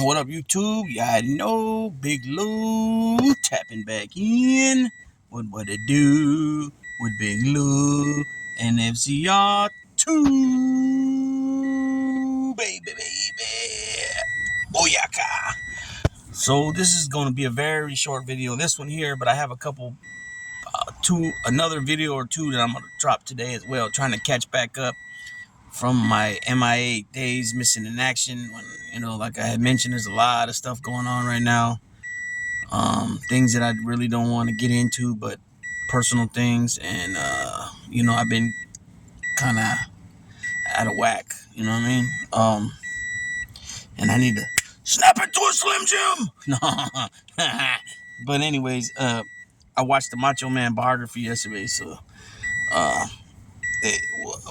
What up, YouTube? Yeah, know Big Lou tapping back in. What it do with Big Lou and FCR2, baby. Booyaka. So this is going to be a very short video, this one here, but I have a couple, another video or two that I'm going to drop today as well, trying to catch back up from my MIA days, missing in action. When, like I had mentioned, there's a lot of stuff going on right now. Things that I really don't want to get into, but personal things. And, I've been kind of out of whack, you know what I mean? And I need to snap into a Slim Jim. No. But anyways, I watched the Macho Man biography yesterday, so,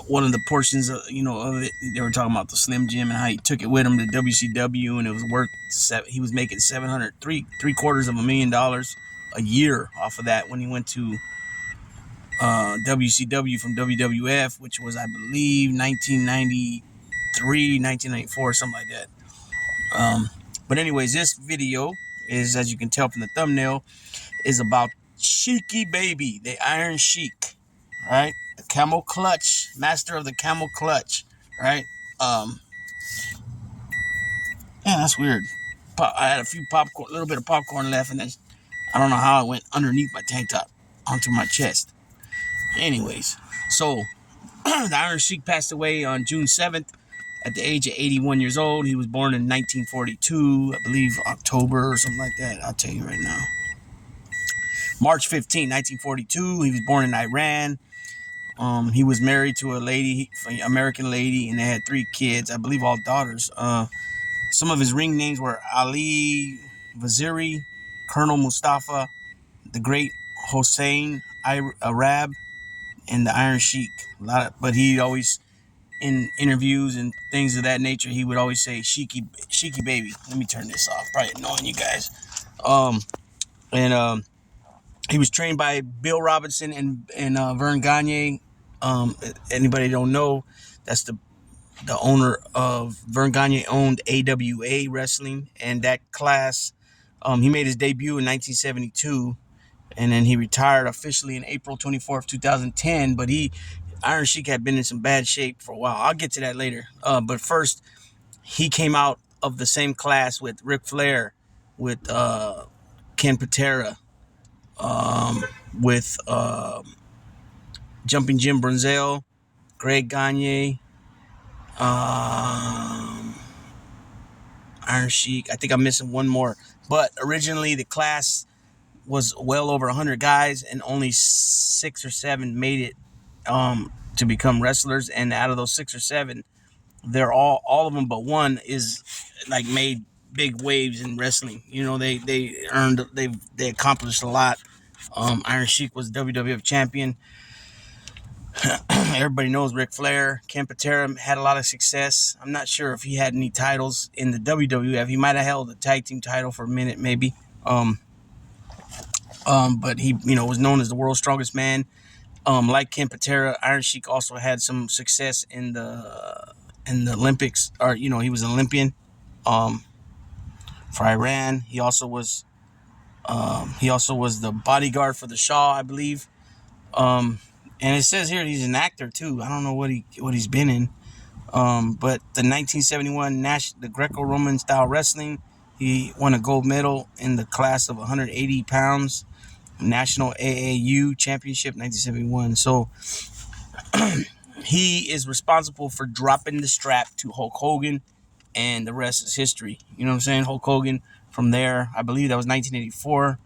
one of the portions of it, they were talking about the Slim Jim and how he took it with him to WCW, and it was worth he was making $703,250,000 a year off of that when he went to WCW from WWF, which was, I believe, 1993, 1994, something like that. But anyways, this video is, as you can tell from the thumbnail, is about Sheiky Baby, the Iron Sheik, right? The camel clutch, master of the camel clutch, right? Yeah, that's weird. I had a little bit of popcorn left, and I don't know how it went underneath my tank top onto my chest. Anyways, so the Iron Sheik passed away on June 7th at the age of 81 years old. He was born in 1942, I believe October or something like that. I'll tell you right now. March 15, 1942. He was born in Iran. He was married to a lady, an American lady, and they had 3 kids, I believe all daughters. Some of his ring names were Ali Vaziri, Colonel Mustafa, the Great Hossein Arab, and the Iron Sheik. But he always, in interviews and things of that nature, he would always say Sheiky Baby. Let me turn this off. Probably annoying you guys. He was trained by Bill Robinson and Vern Gagne. Anybody don't know, that's the owner of Vern Gagne owned AWA Wrestling, and that class, he made his debut in 1972, and then he retired officially in April 24th, 2010. But Iron Sheik had been in some bad shape for a while. I'll get to that later. But first, he came out of the same class with Ric Flair, with Ken Patera, with Jumping Jim Brunzell, Greg Gagne, Iron Sheik. I think I'm missing one more. But originally the class was well over 100 guys, and only 6 or 7 made it to become wrestlers. And out of those 6 or 7, they're all of them but one is like made big waves in wrestling. They accomplished a lot. Iron Sheik was WWF champion. Everybody knows Ric Flair. Ken Patera had a lot of success. I'm not sure if he had any titles in the WWF. He might have held a tag team title for a minute, maybe. But he, was known as the world's strongest man. Like Ken Patera, Iron Sheik also had some success in the Olympics. Or he was an Olympian for Iran. He also was the bodyguard for the Shah, I believe. And it says here he's an actor too. I don't know what he's been in. But the 1971 the Greco-Roman style wrestling, he won a gold medal in the class of 180 pounds, National AAU Championship 1971. So he is responsible for dropping the strap to Hulk Hogan, and the rest is history. You know what I'm saying? Hulk Hogan, from there, I believe that was 1984,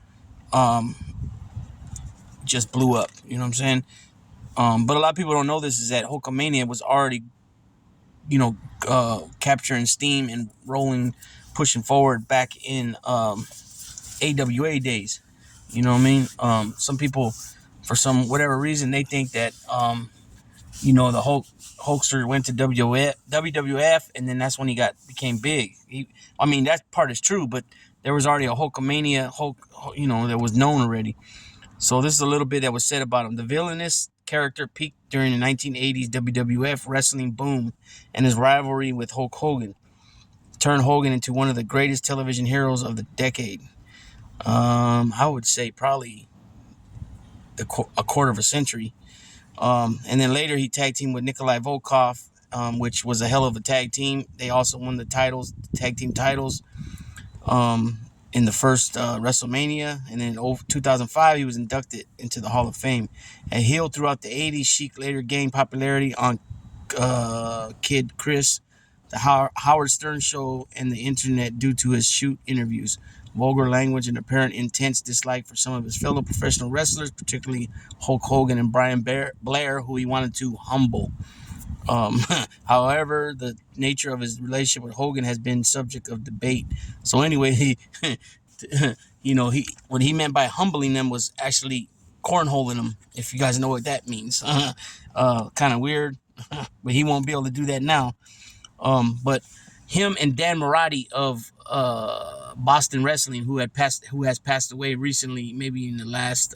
just blew up. You know what I'm saying? But a lot of people don't know this, is that Hulkamania was already, capturing steam and pushing forward back in AWA days. You know what I mean? Some people, for whatever reason, they think that, the Hulkster went to WWF, and then that's when he became big. That part is true, but there was already a Hulkamania Hulk, that was known already. So this is a little bit that was said about him. The villainous character peaked during the 1980s WWF wrestling boom and his rivalry with Hulk Hogan. turned Hogan into one of the greatest television heroes of the decade. I would say probably a quarter of a century. And then later he tag teamed with Nikolai Volkov, which was a hell of a tag team. They also won the tag team titles, um, in the first WrestleMania. And then in 2005, he was inducted into the Hall of Fame. A heel throughout the 80s, Sheik later gained popularity on Kid Chris, the Howard Stern Show, and the internet due to his shoot interviews, vulgar language, and apparent intense dislike for some of his fellow professional wrestlers, particularly Hulk Hogan and Brian Blair, who he wanted to humble. Um, However, the nature of his relationship with Hogan has been subject of debate. So anyway, he what he meant by humbling them was actually cornholing them. If you guys know what that means, kind of weird, but he won't be able to do that now. But him and Dan Marotti of Boston Wrestling, who has passed away recently, maybe in the last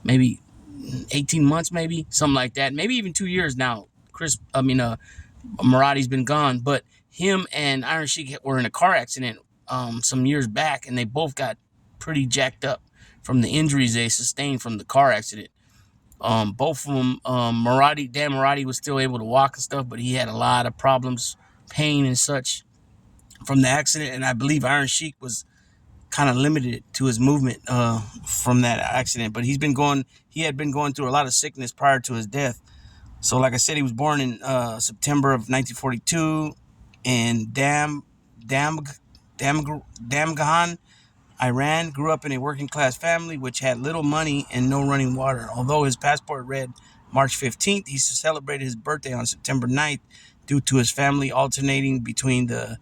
maybe 18 months, maybe something like that, maybe even 2 years now. Marotti's been gone, but him and Iron Sheik were in a car accident some years back, and they both got pretty jacked up from the injuries they sustained from the car accident. Both of them, Dan Marotti was still able to walk and stuff, but he had a lot of problems, pain and such from the accident. And I believe Iron Sheik was kind of limited to his movement from that accident. But he had been going through a lot of sickness prior to his death. So, like I said, he was born in September of 1942 in Damghan, Iran. Grew up in a working-class family which had little money and no running water. Although his passport read March 15th, he celebrated his birthday on September 9th due to his family alternating between the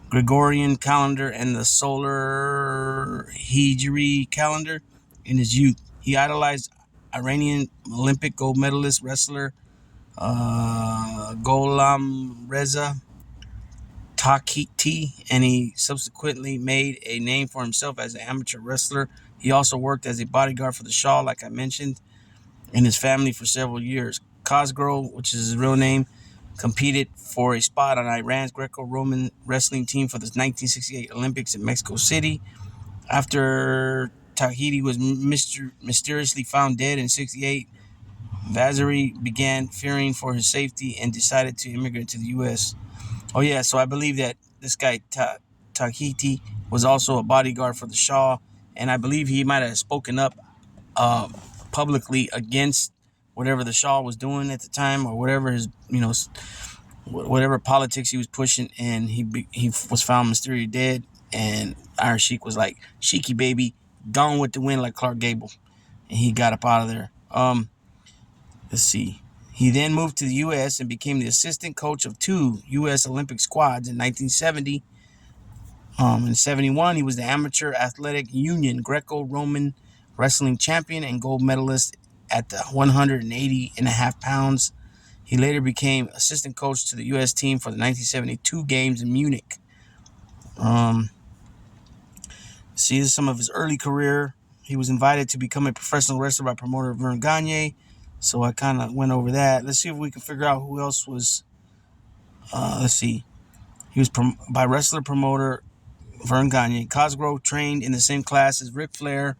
Gregorian calendar and the solar Hijri calendar in his youth. He idolized Iranian Olympic gold medalist wrestler Gholam Reza Takiti, and he subsequently made a name for himself as an amateur wrestler. He also worked as a bodyguard for the Shah, like I mentioned, and his family for several years. Cosgrove, which is his real name, competed for a spot on Iran's Greco-Roman wrestling team for the 1968 Olympics in Mexico City. After Tahiti was mysteriously found dead in 68, Vaziri began fearing for his safety and decided to immigrate to the U.S. Oh, yeah, so I believe that this guy, Tahiti, was also a bodyguard for the Shah, and I believe he might have spoken up uh, publicly against whatever the Shah was doing at the time, or whatever whatever politics he was pushing, and he was found mysteriously dead. And Iron Sheik was like, "Sheiky baby, gone with the wind like Clark Gable," and he got up out of there. Let's see. He then moved to the U.S. and became the assistant coach of 2 U.S. Olympic squads in 1970. In 71, he was the Amateur Athletic Union Greco-Roman Wrestling Champion and gold medalist at the 180.5 pounds. He later became assistant coach to the U.S. team for the 1972 games in Munich. See, this is some of his early career. He was invited to become a professional wrestler by promoter Vern Gagne. So I kind of went over that. Let's see if we can figure out who else was. Let's see. He was by wrestler promoter Vern Gagne. Cosgrove trained in the same class as Ric Flair,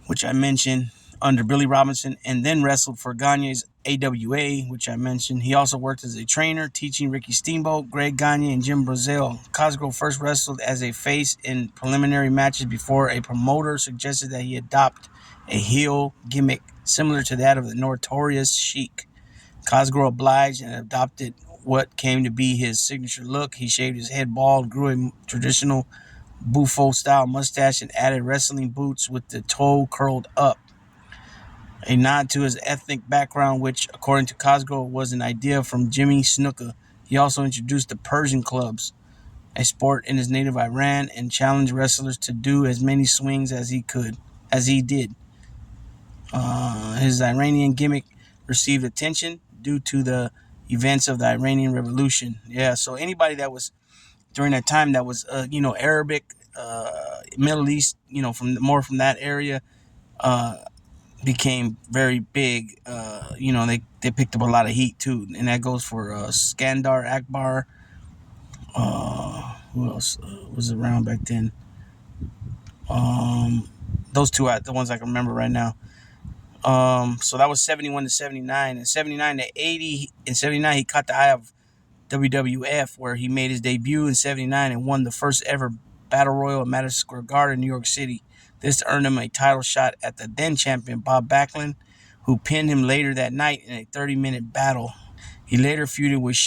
which I mentioned, under Billy Robinson, and then wrestled for Gagne's AWA, which I mentioned. He also worked as a trainer, teaching Ricky Steamboat, Greg Gagne, and Jim Brazil. Cosgrove first wrestled as a face in preliminary matches before a promoter suggested that he adopt a heel gimmick similar to that of the Notorious Sheik. Cosgrove obliged and adopted what came to be his signature look. He shaved his head bald, grew a traditional Buffo-style mustache, and added wrestling boots with the toe curled up. A nod to his ethnic background, which, according to Cosgrove, was an idea from Jimmy Snuka. He also introduced the Persian clubs, a sport in his native Iran, and challenged wrestlers to do as many swings as he did. His Iranian gimmick received attention due to the events of the Iranian Revolution. Yeah, so anybody that was during that time that was, Arabic, Middle East, from that area, became very big. They picked up a lot of heat too, and that goes for Skandar Akbar. Who else was around back then? Um, those two are the ones I can remember right now. So that was 71 to 79, and 79 to 80. In 79, he caught the eye of WWF, where he made his debut in 79 and won the first ever Battle Royal at Madison Square Garden, New York City. This earned him a title shot at the then champion Bob Backlund, who pinned him later that night in a 30-minute battle. He later feuded with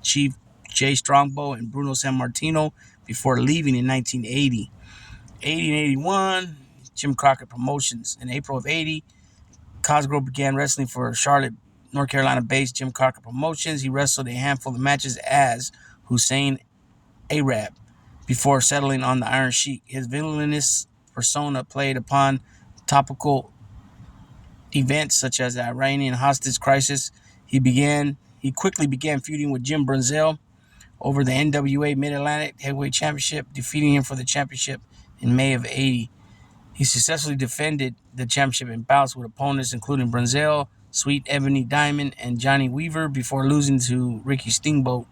Chief Jay Strongbow and Bruno Sammartino before leaving in 1980. 80 and 81, Jim Crockett Promotions. In April of 80, Cosgrove began wrestling for Charlotte, North Carolina-based Jim Crockett Promotions. He wrestled a handful of matches as Hussein Arab before settling on the Iron Sheik. His villainous persona played upon topical events such as the Iranian hostage crisis. He quickly began feuding with Jim Brunzell over the NWA Mid-Atlantic Heavyweight Championship, defeating him for the championship in May of 80. He successfully defended the championship in bouts with opponents including Brunzell, Sweet Ebony Diamond, and Johnny Weaver before losing to Ricky Steamboat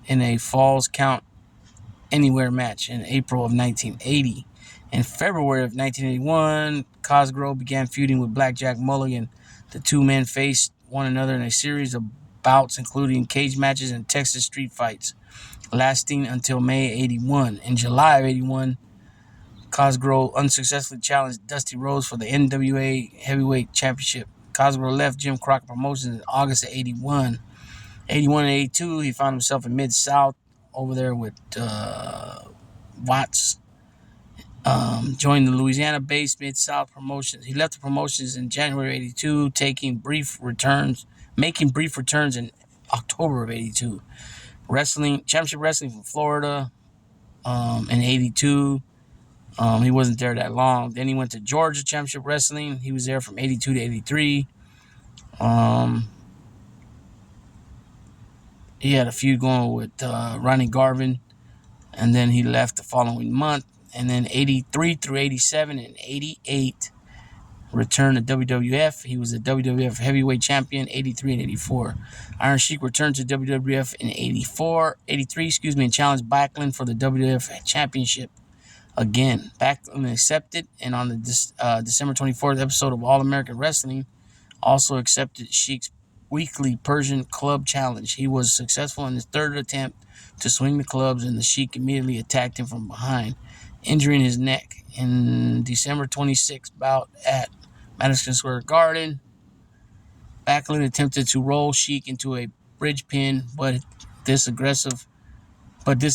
in a Falls Count Anywhere match in April of 1980. In February of 1981, Cosgrove began feuding with Blackjack Mulligan. The two men faced one another in a series of bouts, including cage matches and Texas street fights, lasting until May 81. In July of 81, Cosgrove unsuccessfully challenged Dusty Rhodes for the NWA Heavyweight Championship. Cosgrove left Jim Crockett Promotions in August of 81. 81 and 82, he found himself in Mid-South over there with Watts. Joined the Louisiana-based Mid-South Promotions. He left the promotions in January 82, making brief returns in October of 82. Championship Wrestling from Florida in 82. He wasn't there that long. Then he went to Georgia Championship Wrestling. He was there from 82 to 83. He had a feud going with Ronnie Garvin, and then he left the following month. And then 83 through 87 and 88 returned to WWF. He was a WWF Heavyweight Champion 83 and 84. Iron Sheik returned to WWF in 83, and challenged Backlund for the WWF Championship again. Backlund accepted, and on the December 24th episode of All American Wrestling, also accepted Sheik's weekly Persian Club Challenge. He was successful in his third attempt to swing the clubs, and the Sheik immediately attacked him from behind, injuring his neck. In December 26th bout at Madison Square Garden, Backlund attempted to roll Sheik into a bridge pin, but this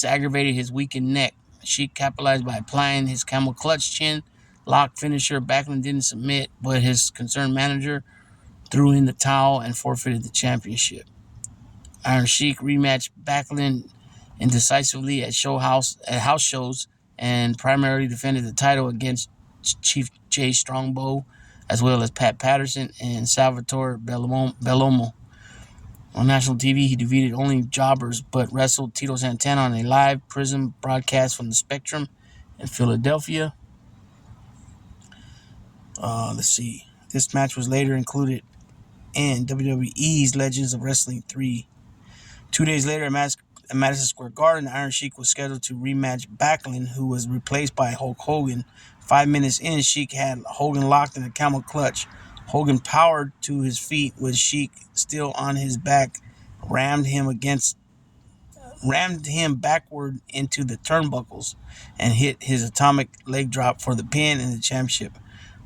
aggravated his weakened neck. Sheik capitalized by applying his camel clutch chin lock finisher. Backlund didn't submit, but his concerned manager threw in the towel and forfeited the championship. Iron Sheik rematched Backlund indecisively at house shows and primarily defended the title against Chief Jay Strongbow, as well as Pat Patterson and Salvatore Bellomo. On national TV, he defeated only jobbers, but wrestled Tito Santana on a live Prism broadcast from the Spectrum in Philadelphia. Let's see. This match was later included in WWE's Legends of Wrestling 3. 2 days later at Madison Square Garden, the Iron Sheik was scheduled to rematch Backlund, who was replaced by Hulk Hogan. 5 minutes in, Sheik had Hogan locked in a camel clutch. Hogan powered to his feet with Sheik still on his back, rammed him backward into the turnbuckles, and hit his atomic leg drop for the pin in the championship.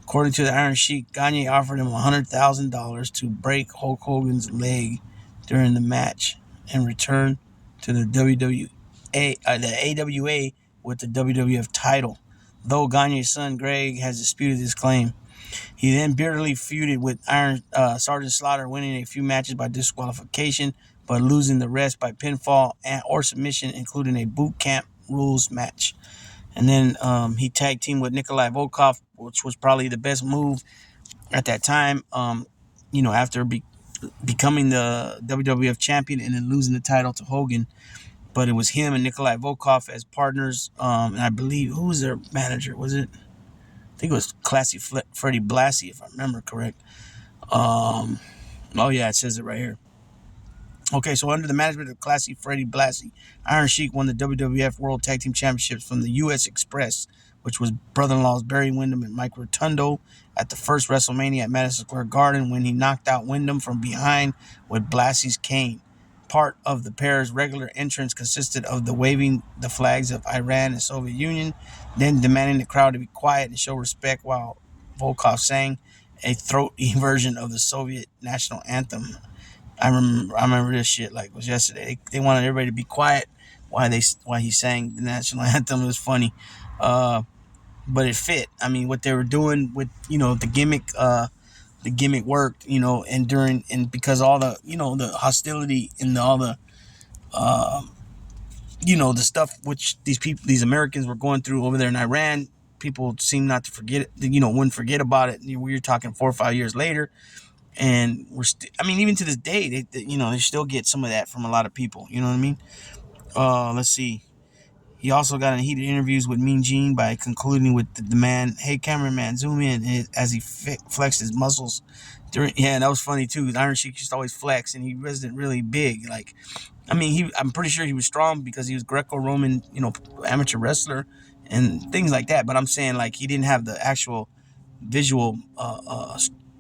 According to the Iron Sheik, Gagne offered him $100,000 to break Hulk Hogan's leg during the match and return to the AWA with the WWF title, though Gagne's son Greg has disputed this claim. He then bitterly feuded with Sergeant Slaughter, winning a few matches by disqualification, but losing the rest by pinfall or submission, including a boot camp rules match. And then he tag teamed with Nikolai Volkov, which was probably the best move at that time, after becoming the WWF champion and then losing the title to Hogan. But it was him and Nikolai Volkov as partners. And I believe, who was their manager? Was it I think it was Classy Freddie Blassie, if I remember correct. Oh yeah, it says it right here. Okay, so under the management of Classy Freddie Blassie, Iron Sheik won the WWF World Tag Team Championships from the U.S. Express, which was brother-in-laws Barry Windham and Mike Rotundo at the first WrestleMania at Madison Square Garden when he knocked out Windham from behind with Blassie's cane. Part of the pair's regular entrance consisted of the waving the flags of Iran and Soviet Union, then demanding the crowd to be quiet and show respect while Volkov sang a throaty version of the Soviet national anthem. I remember this shit like it was yesterday. They wanted everybody to be quiet while he sang the national anthem. It was funny, but it fit. I mean, what they were doing with the gimmick worked. And because all the the hostility and all the the stuff which these Americans were going through over there in Iran, people seem not to forget it. Wouldn't forget about it. We're talking 4 or 5 years later. And I mean, even to this day, they still get some of that from a lot of people. You know what I mean? Let's see. He also got in heated interviews with Mean Gene by concluding with the demand, "Hey, cameraman, zoom in," as he flexed his muscles. And that was funny too. Iron Sheik used to always flex, and he wasn't really big. Like, I mean, I'm pretty sure he was strong because he was Greco-Roman, amateur wrestler and things like that. But I'm saying, like, he didn't have the actual visual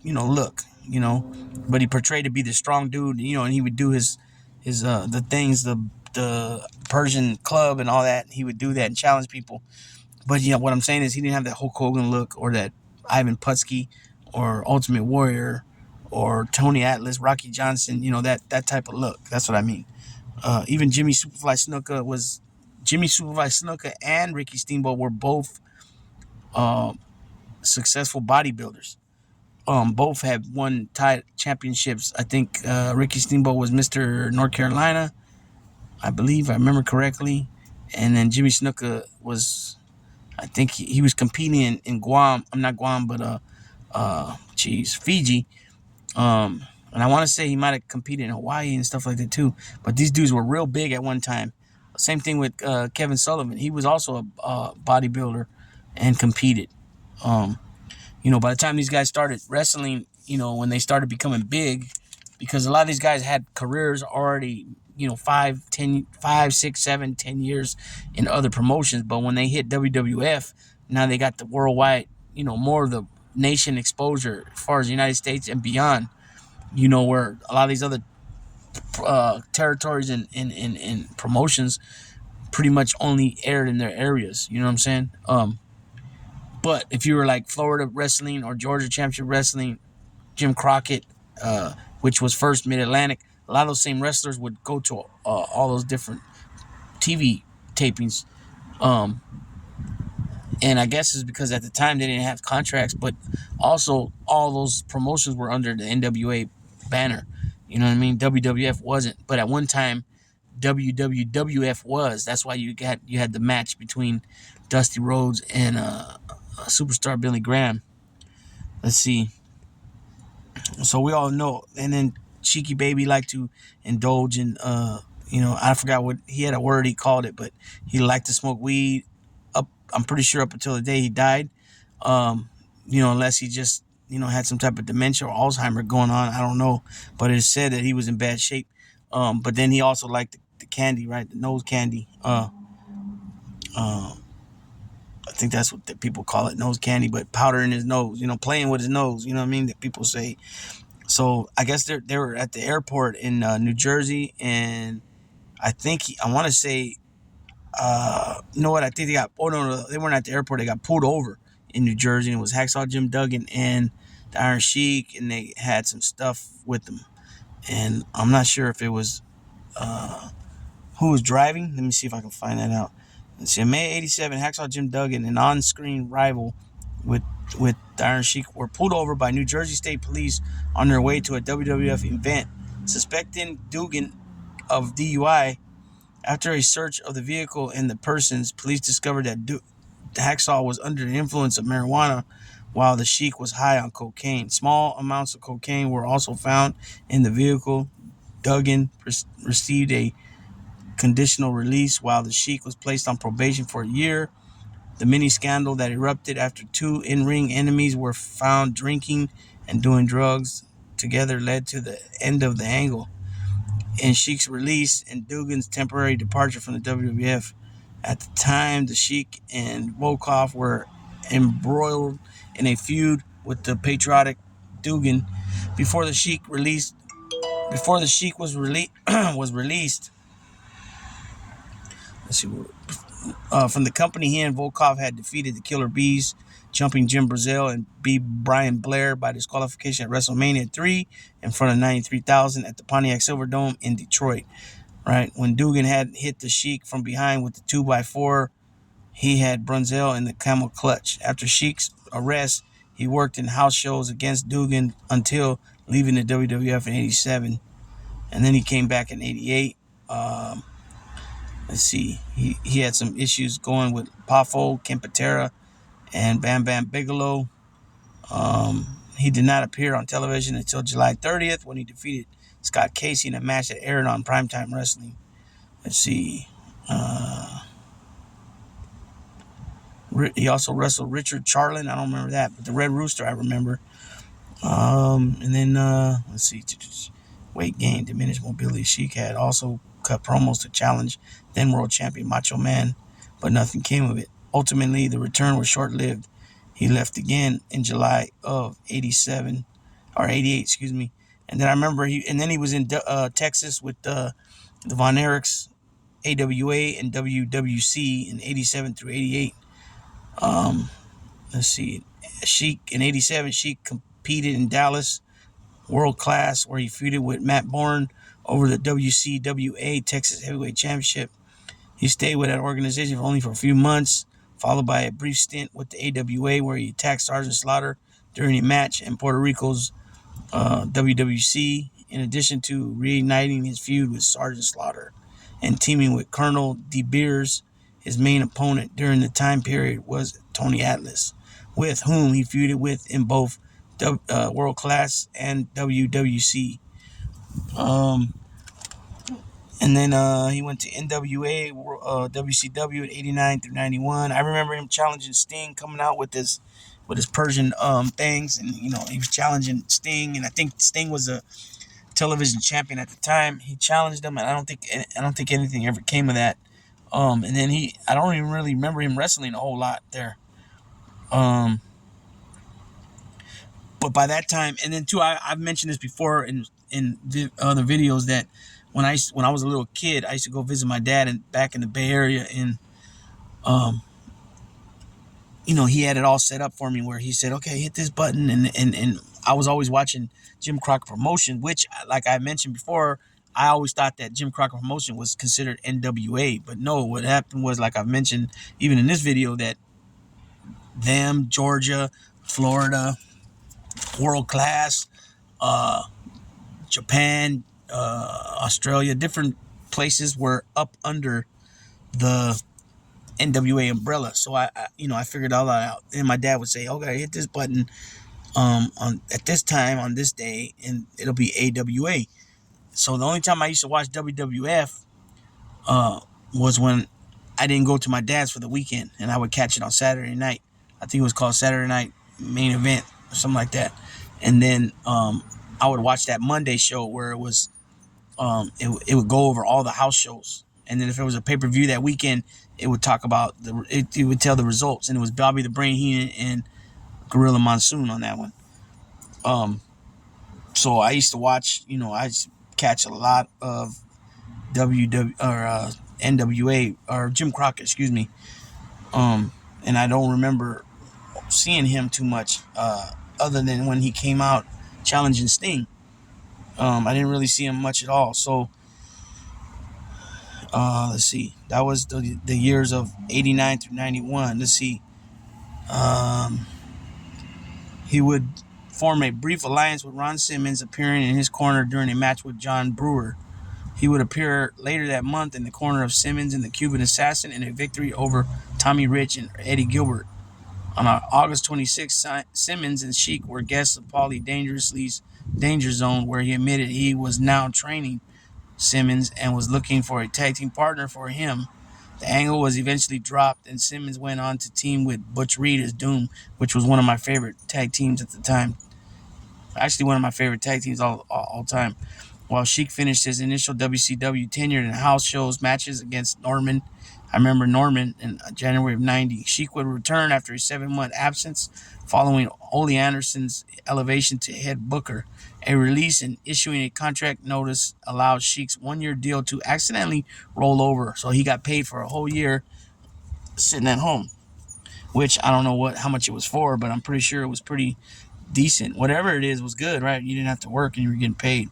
look, but he portrayed to be the strong dude, and he would do his the things, the Persian club and all that. He would do that and challenge people. But what I'm saying is he didn't have that Hulk Hogan look or that Ivan Putski or Ultimate Warrior or Tony Atlas, Rocky Johnson, that type of look. That's what I mean. Even Jimmy Superfly Snuka and Ricky Steamboat were both successful bodybuilders. Both have won championships. I think Ricky Steamboat was Mr. North Carolina, I believe, I remember correctly. And then Jimmy Snuka was, I think he was competing in Guam. I'm not Guam, but Fiji. And I want to say he might have competed in Hawaii and stuff like that too. But these dudes were real big at one time. Same thing with Kevin Sullivan. He was also a bodybuilder and competed. By the time these guys started wrestling, when they started becoming big, because a lot of these guys had careers already, 5, 6, 7, 10 years in other promotions. But when they hit WWF, now they got the worldwide, more of the nation exposure as far as the United States and beyond, where a lot of these other territories and promotions pretty much only aired in their areas. You know what I'm saying? But if you were like Florida Wrestling or Georgia Championship Wrestling, Jim Crockett, which was first Mid-Atlantic, a lot of those same wrestlers would go to all those different TV tapings. And I guess it's because at the time they didn't have contracts, but also all those promotions were under the NWA banner. You know what I mean? WWF wasn't. But at one time, WWF was. That's why you had the match between Dusty Rhodes and superstar Billy Graham. Let's see. So we all know, and then Cheeky Baby liked to indulge in, I forgot what he had a word he called it, but he liked to smoke weed. I'm pretty sure up until the day he died, unless he just had some type of dementia or Alzheimer going on. I don't know, but it said that he was in bad shape. But then he also liked the candy, right? The nose candy. I think that's what the people call it, nose candy, but powder in his nose, playing with his nose, you know what I mean, that people say. So I guess they were at the airport in New Jersey, and I think I want to say, you know what, I think no, they weren't at the airport, they got pulled over in New Jersey, and it was Hacksaw Jim Duggan and the Iron Sheik, and they had some stuff with them. And I'm not sure if it was who was driving. Let me see if I can find that out. Let's see. In May 87, Hacksaw Jim Duggan, an on-screen rival with the Iron Sheik, were pulled over by New Jersey State Police on their way to a WWF event. Suspecting Duggan of DUI, after a search of the vehicle and the persons, police discovered that Hacksaw was under the influence of marijuana while the Sheik was high on cocaine. Small amounts of cocaine were also found in the vehicle. Duggan received a conditional release while the Sheik was placed on probation for a year. The mini scandal that erupted after two in-ring enemies were found drinking and doing drugs together led to the end of the angle and Sheik's release and Dugan's temporary departure from the WWF. At the time, the Sheik and Volkov were embroiled in a feud with the patriotic Dugan. Before the Sheik released, before the Sheik was was released. Let's see, from the company, he and Volkov had defeated the Killer Bees, jumping Jim Brazil and B. Brian Blair by disqualification at WrestleMania 3 in front of 93,000 at the Pontiac Silverdome in Detroit. Right when Dugan had hit the Sheik from behind with the 2x4, he had Brunzell in the camel clutch. After Sheik's arrest, he worked in house shows against Dugan until leaving the WWF in '87, and then he came back in '88. Let's see, he had some issues going with Poffo, Ken Patera, and Bam Bam Bigelow. He did not appear on television until July 30th when he defeated Scott Casey in a match that aired on Primetime Wrestling. Let's see. He also wrestled Richard Charlin. I don't remember that, but the Red Rooster I remember. And then let's see. Weight gain, diminished mobility. Sheik had also cut promos to challenge then world champion Macho Man, but nothing came of it. Ultimately, the return was short-lived. He left again in July of '87 or '88, excuse me. And then I remember he was in Texas with the Von Erichs, AWA and WWC in '87 through '88. Let's see. Sheik in '87, Sheik competed in Dallas World Class, where he feuded with Matt Bourne over the WCWA Texas Heavyweight Championship. He stayed with that organization only for a few months, followed by a brief stint with the AWA, where he attacked Sergeant Slaughter during a match in Puerto Rico's WWC, in addition to reigniting his feud with Sergeant Slaughter and teaming with Colonel De Beers. His main opponent during the time period was Tony Atlas, with whom he feuded with in both World Class and WWC. And then he went to NWA, WCW at '89 through '91. I remember him challenging Sting, coming out with his Persian things, and he was challenging Sting, and I think Sting was a television champion at the time. He challenged him, and I don't think anything ever came of that. And then I don't even really remember him wrestling a whole lot there. But by that time, and then too, I've mentioned this before in the other videos that when I was a little kid, I used to go visit my dad back in the Bay Area, and he had it all set up for me where he said, okay, hit this button, and I was always watching Jim Crockett Promotion, which, like I mentioned before, I always thought that Jim Crockett Promotion was considered NWA, but no, what happened was, like I've mentioned even in this video, that them, Georgia, Florida, World Class, Japan, Australia, different places were up under the NWA umbrella. So I figured all that out. And my dad would say, "Okay, hit this button at this time on this day, and it'll be AWA." So the only time I used to watch WWF was when I didn't go to my dad's for the weekend, and I would catch it on Saturday night. I think it was called Saturday Night Main Event or something like that. And then I would watch that Monday show where it was it would go over all the house shows. And then if it was a pay-per-view that weekend, it would talk about it would tell the results, and it was Bobby the Brain Heenan and Gorilla Monsoon on that one. So I used to watch, I used to catch a lot of NWA or Jim Crockett, excuse me. And I don't remember seeing him too much, other than when he came out challenging Sting. I didn't really see him much at all. So let's see. That was the years of '89 through '91. Let's see. He would form a brief alliance with Ron Simmons, appearing in his corner during a match with John Brewer. He would appear later that month in the corner of Simmons and the Cuban Assassin in a victory over Tommy Rich and Eddie Gilbert. On August 26th, Simmons and Sheik were guests of Paulie Dangerously's Danger Zone, where he admitted he was now training Simmons and was looking for a tag team partner for him. The angle was eventually dropped, and Simmons went on to team with Butch Reed as Doom, which was one of my favorite tag teams at the time. Actually, one of my favorite tag teams all time. While Sheik finished his initial WCW tenure in house shows matches against Norman. I remember Norman in January of '90. Sheik would return after a 7-month absence following Ole Anderson's elevation to head booker. A release and issuing a contract notice allowed Sheik's 1-year deal to accidentally roll over. So he got paid for a whole year sitting at home, which I don't know how much it was for, but I'm pretty sure it was pretty decent. Whatever it is was good, right? You didn't have to work and you were getting paid.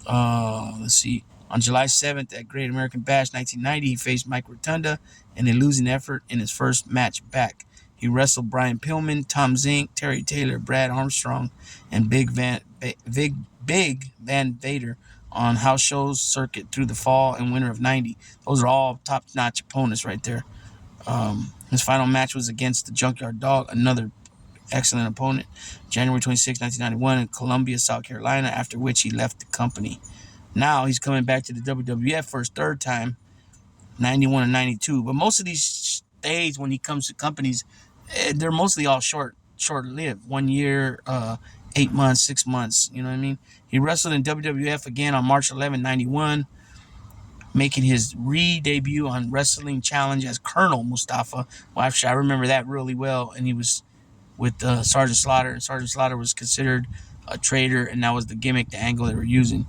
Let's see. On July 7th at Great American Bash 1990, he faced Mike Rotunda in a losing effort in his first match back. He wrestled Brian Pillman, Tom Zink, Terry Taylor, Brad Armstrong, and Big Van Vader on house shows circuit through the fall and winter of '90. Those are all top-notch opponents right there. His final match was against the Junkyard Dog, another excellent opponent, January 26, 1991 in Columbia, South Carolina, after which he left the company. Now he's coming back to the WWF for his third time, 91 and 92. But most of these stays when he comes to companies, they're mostly all short-lived. 1 year, 8 months, 6 months, you know what I mean? He wrestled in WWF again on March 11, 91, making his re-debut on Wrestling Challenge as Colonel Mustafa. Well, actually, I remember that really well, and he was with Sergeant Slaughter. Sergeant Slaughter was considered a traitor, and that was the gimmick, the angle they were using.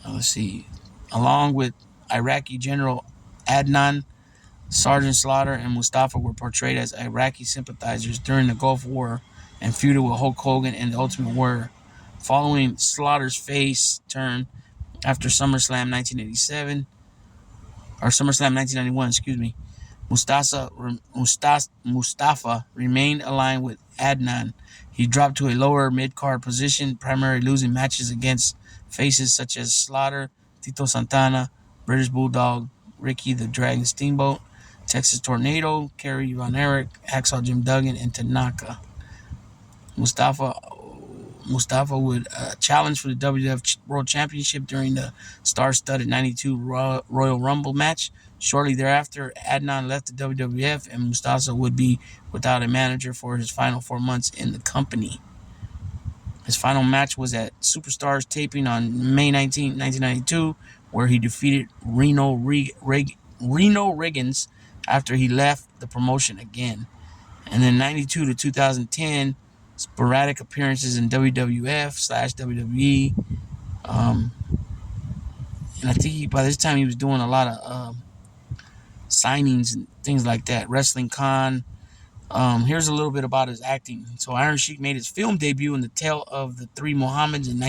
Let's see. Along with Iraqi General Adnan, Sergeant Slaughter and Mustafa were portrayed as Iraqi sympathizers during the Gulf War and feuded with Hulk Hogan and the Ultimate Warrior. Following Slaughter's face turn after SummerSlam 1987, or SummerSlam 1991, excuse me, Mustafa remained aligned with Adnan. He dropped to a lower mid-card position, primarily losing matches against faces such as Slaughter, Tito Santana, British Bulldog, Ricky the Dragon Steamboat, Texas Tornado, Kerry Von Erich, Hacksaw Jim Duggan, and Tanaka. Mustafa would challenge for the WWF World Championship during the star-studded '92 Royal Rumble match. Shortly thereafter, Adnan left the WWF, and Mustafa would be without a manager for his final 4 months in the company. His final match was at Superstars taping on May 19, 1992, where he defeated Reno Riggins after he left the promotion again. And then 92 to 2010, sporadic appearances in WWF/WWE. And I think by this time he was doing a lot of signings and things like that. Wrestling Con. Here's a little bit about his acting. So Iron Sheik made his film debut in The Tale of the Three Mohammeds in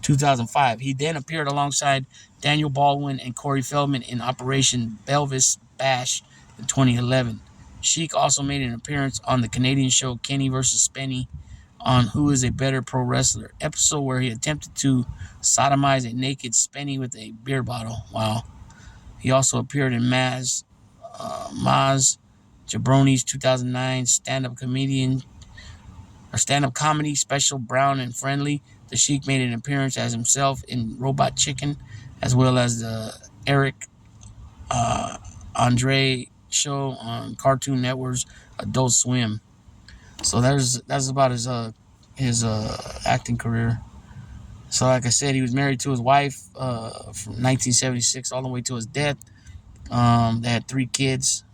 2005. He then appeared alongside Daniel Baldwin and Corey Feldman in Operation Belvis Bash in 2011. Sheik also made an appearance on the Canadian show Kenny vs. Spenny on Who is a Better Pro Wrestler, episode where he attempted to sodomize a naked Spenny with a beer bottle. Wow. He also appeared in Maz Jabroni's 2009 stand-up comedy special Brown and Friendly. The Sheik made an appearance as himself in Robot Chicken, as well as the Eric Andre show on Cartoon Network's Adult Swim. So that's about his acting career. So like I said, he was married to his wife from 1976 all the way to his death. They had 3 kids.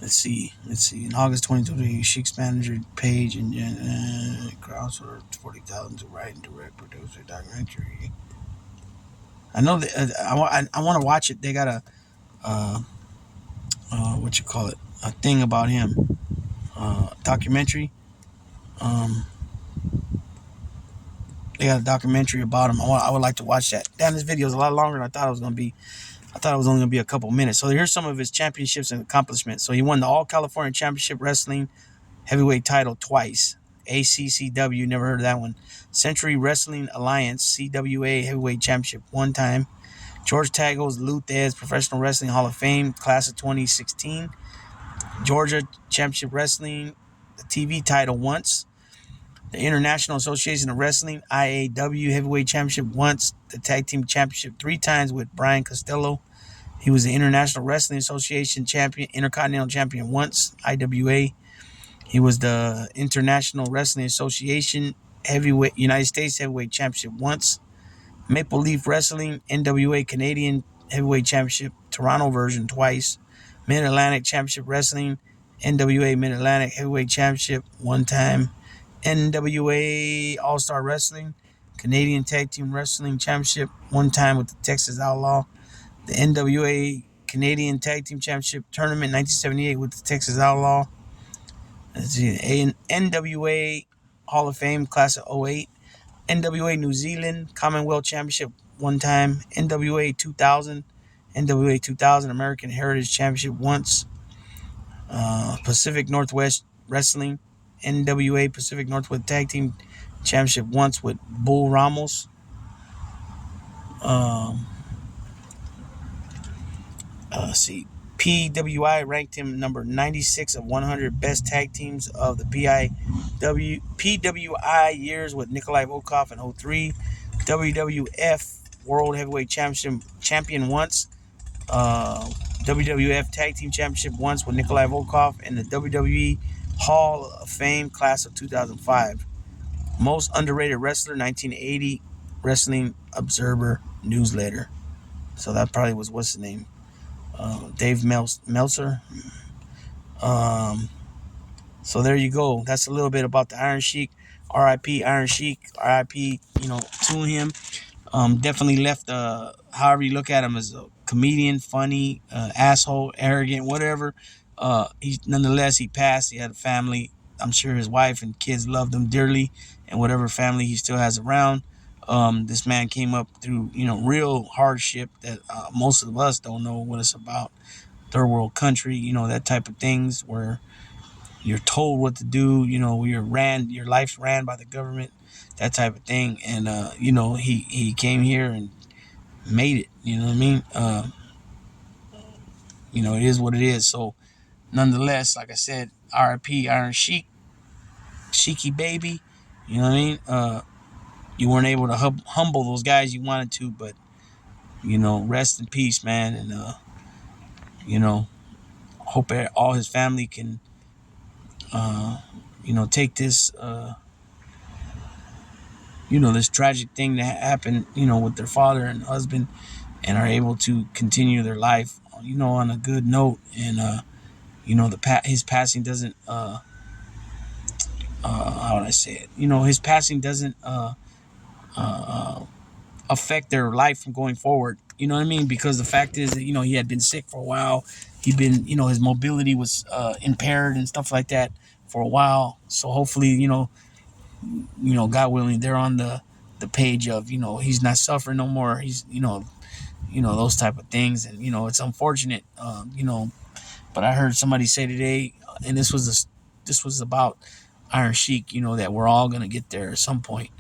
Let's see. In August 2020, Sheik's manager Paige and crowds for $40,000 to write and direct, produce a documentary. I know that I want to watch it. They got a a thing about him, documentary. They got a documentary about him. I would like to watch that. Damn, this video is a lot longer than I thought it was going to be. I thought it was only going to be a couple minutes. So here's some of his championships and accomplishments. So he won the All-California Championship Wrestling Heavyweight title twice. ACCW, never heard of that one. Century Wrestling Alliance, CWA Heavyweight Championship 1 time. George Tago's Luthez Professional Wrestling Hall of Fame, class of 2016. Georgia Championship Wrestling, the TV title once. The International Association of Wrestling, IAW Heavyweight Championship once. The Tag Team Championship 3 times with Brian Costello. He was the International Wrestling Association champion, Intercontinental Champion once, IWA. He was the International Wrestling Association Heavyweight United States Heavyweight Championship once. Maple Leaf Wrestling, NWA Canadian Heavyweight Championship, Toronto version twice. Mid-Atlantic Championship Wrestling, NWA Mid-Atlantic Heavyweight Championship 1 time. NWA All-Star Wrestling, Canadian Tag Team Wrestling Championship 1 time with the Texas Outlaw. The NWA Canadian Tag Team Championship Tournament 1978 with the Texas Outlaw. Let's see, NWA Hall of Fame Class of '08. NWA New Zealand Commonwealth Championship 1 time. NWA 2000. NWA 2000 American Heritage Championship once. Pacific Northwest Wrestling, NWA Pacific Northwest Tag Team Championship once with Bull Ramos. Let's see. PWI ranked him number 96 of 100 best tag teams of the PWI years with Nikolai Volkov in 03. WWF World Heavyweight Champion once. WWF Tag Team Championship once with Nikolai Volkov, and the WWE Hall of Fame Class of 2005. Most Underrated Wrestler 1980 Wrestling Observer Newsletter. So that probably was, what's his name? Dave Meltzer. So there you go. That's a little bit about the Iron Sheik. R.I.P. Iron Sheik. R.I.P. To him. Definitely left, however you look at him, as a comedian, funny, asshole, arrogant, whatever. Nonetheless, he passed. He had a family. I'm sure his wife and kids loved him dearly, and whatever family he still has around. This man came up through, real hardship that most of us don't know what it's about. Third world country, that type of things where you're told what to do. Your life's ran by the government, that type of thing. And he came here and made it. You know what I mean? It is what it is. So, nonetheless, like I said, R.I.P. Iron Sheik, Sheiky baby. You know what I mean? You weren't able to humble those guys you wanted to, but rest in peace, man. And hope all his family can, take this, this tragic thing that happened, with their father and husband, and are able to continue their life, on a good note. And his passing doesn't, how would I say it? His passing doesn't affect their life from going forward. You know what I mean? Because the fact is that he had been sick for a while. He'd been, his mobility was impaired and stuff like that for a while. So hopefully, God willing, they're on the page of, he's not suffering no more. He's, those type of things. And it's unfortunate, but I heard somebody say today, and this was about Iron Sheik, that we're all gonna get there at some point,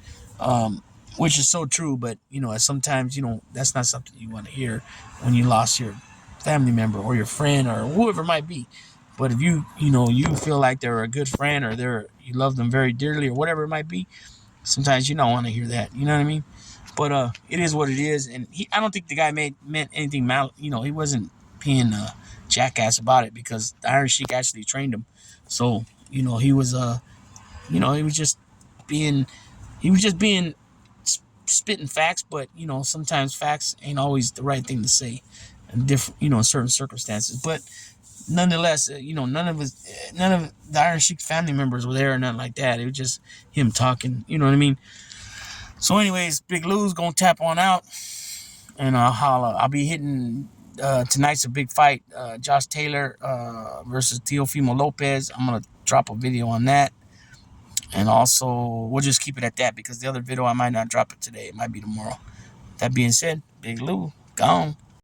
which is so true. But sometimes that's not something you want to hear when you lost your family member or your friend or whoever it might be. But if you feel like they're a good friend, or you love them very dearly, or whatever it might be, sometimes you don't want to hear that. You know what I mean? But it is what it is. And I don't think the guy meant anything mal. He wasn't being a jackass about it, because the Iron Sheik actually trained him. So he was he was just being spitting facts. But sometimes facts ain't always the right thing to say in different in certain circumstances. But nonetheless, none of the Iron Sheik family members were there or nothing like that. It was just him talking. You know what I mean? So, anyways, Big Lou's gonna tap on out, and I'll be hitting. Tonight's a big fight. Josh Taylor versus Teofimo Lopez. I'm gonna drop a video on that, and also we'll just keep it at that, because the other video I might not drop it today. It might be tomorrow. That being said, Big Lou gone.